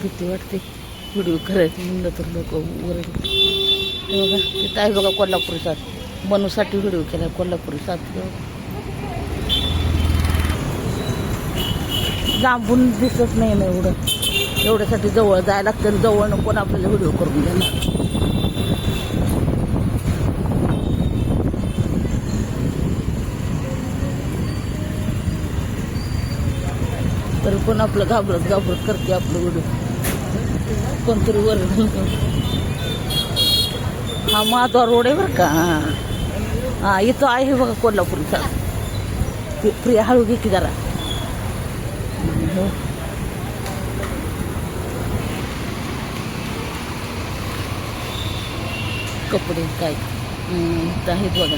भीती वाटते व्हिडिओ करायचं म्हणलं तर लोक वरड. हे बघा तिथं आहे बघा कोल्हापुरी साथ बनूसाठी व्हिडिओ केला कोल्हापुरी साथ. लांबून दिसत नाही ना एवढ्यासाठी जवळ जायला लागतं. जवळ कोण आपल्याला व्हिडिओ करून देणार. तर पण आपलं घाबरत करते आपलं व्हिडिओ कोणतरी वर. हा माधवा रोड आहे बरं का. हां इथं आहे बघा कोल्हापूरचा. प्रिया हळू घे की जरा. कपडे काय इथं आहेत बघा.